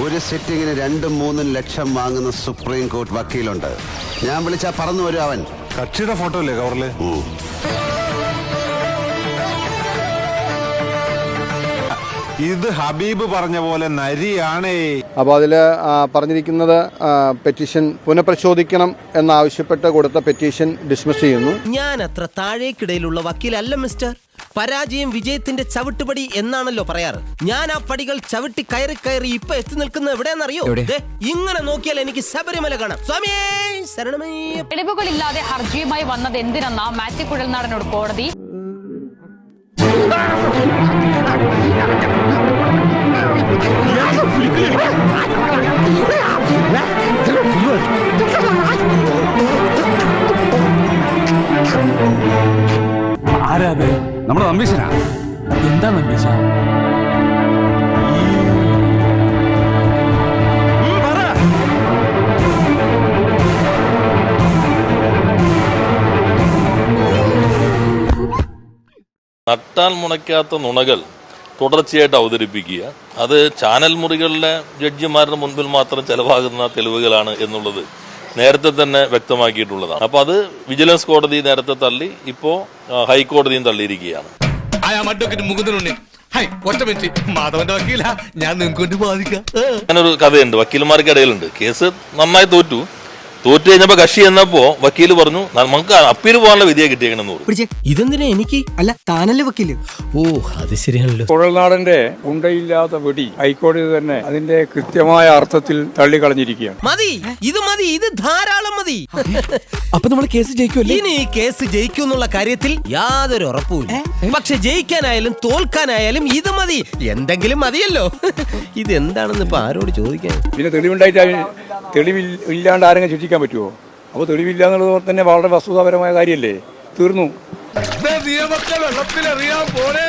ഒരു സിറ്റിങ്ങിന് 2-3 ലക്ഷം വാങ്ങുന്ന supreme court വക്കീലുണ്ട്. ഞാൻ വിളിച്ചാ പറന്നു വരും അവൻ. കക്ഷിയുടെ ഫോട്ടോ അല്ലേ കവറില്? ഇത് ഹബീബ് പറഞ്ഞ പോലെ നരിയാണേ. അപ്പോൾ അതിൽ പറഞ്ഞിരിക്കുന്നത് പെറ്റീഷൻ പുനഃപരിശോധിക്കണം എന്നാവശ്യപ്പെട്ട് കൊടുത്ത പെറ്റീഷൻ ഡിസ്മിസ് ചെയ്യുന്നു. ഞാൻ അത്ര താഴേക്കിടയിലുള്ള വക്കീലല്ല മിസ്റ്റർ. പരാജയം വിജയത്തിന്റെ ചവിട്ടുപടി എന്നാണല്ലോ പറയാറ്. ഞാൻ ആ പടികൾ ചവിട്ടി കയറി കയറി ഇപ്പൊ എത്തി നിൽക്കുന്നത് എവിടെയെന്നറിയോ? ഇങ്ങനെ നോക്കിയാൽ എനിക്ക് ശബരിമല കാണാം. സ്വാമിയേ ശരണമയ്യ. തെളിവുകളില്ലാതെ ഹർജിയുമായി വന്നത് എന്തിനെന്ന മാത്യു കുഴൽനാടനോട് കോടതി. ആരാത്? നമ്മുടെ നമ്പീശനാ. എന്താ നമ്പീശ? നട്ടാൽ മുളയ്ക്കാത്ത നുണകൾ തുടർച്ചയായിട്ട് അവതരിപ്പിക്കുക, അത് ചാനൽ മുറികളിലെ ജഡ്ജിമാരുടെ മുൻപിൽ മാത്രം ചെലവാകുന്ന തെളിവുകളാണ് എന്നുള്ളത് നേരത്തെ തന്നെ വ്യക്തമാക്കിയിട്ടുള്ളതാണ്. അപ്പോൾ അത് വിജിലൻസ് കോടതി നേരത്തെ തള്ളി, ഇപ്പോൾ ഹൈക്കോടതിയും തള്ളിയിരിക്കുകയാണ്. അങ്ങനൊരു കഥയുണ്ട്, വക്കീലന്മാർക്കിടയിലുണ്ട്. കേസ് നന്നായി തോറ്റു കഴിഞ്ഞപ്പോ കക്ഷി എന്നപ്പോ വക്കീല് പറഞ്ഞു നമുക്ക് അപ്പീൽ പോകാനുള്ള വിധിയെ കിട്ടിയേക്കണെന്ന് പറഞ്ഞു. ഇതെന്തിനാ എനിക്ക്? അല്ല താനല്ലേ വക്കീല്? ഓ അത് ശരിയാണല്ലോ. കുഴൽനാടന്റെ ഉണ്ടയില്ലാത്ത വെടി ഹൈക്കോടതി തന്നെ അതിന്റെ കൃത്യമായ അർത്ഥത്തിൽ തള്ളിക്കളഞ്ഞിരിക്കുകയാണ്. മതി, ഇത് മതി, ഇത് ധാരാളം മതി. അപ്പൊ നമ്മൾ കേസ് ജയിക്കുമല്ലേ? ഇനി ഈ കേസ് ജയിക്കുന്നുള്ള കാര്യത്തിൽ യാതൊരു ഉറപ്പുമില്ല. പക്ഷെ ജയിക്കാനായാലും തോൽക്കാനായാലും ഇത് മതി, എന്തെങ്കിലും മതിയല്ലോ. ഇതെന്താണെന്ന് ഇപ്പൊ ആരോട് ചോദിക്കാൻ? പിന്നെ തെളിവില്ലാണ്ട് ആരെങ്കിലും ശിക്ഷിക്കാൻ പറ്റുമോ? അപ്പോൾ തെളിവില്ല എന്നുള്ളത് തന്നെ വളരെ വസ്തുതാപരമായ കാര്യമല്ലേ? തീർന്നു. വെള്ളത്തിലെറിയാൻ പോലെ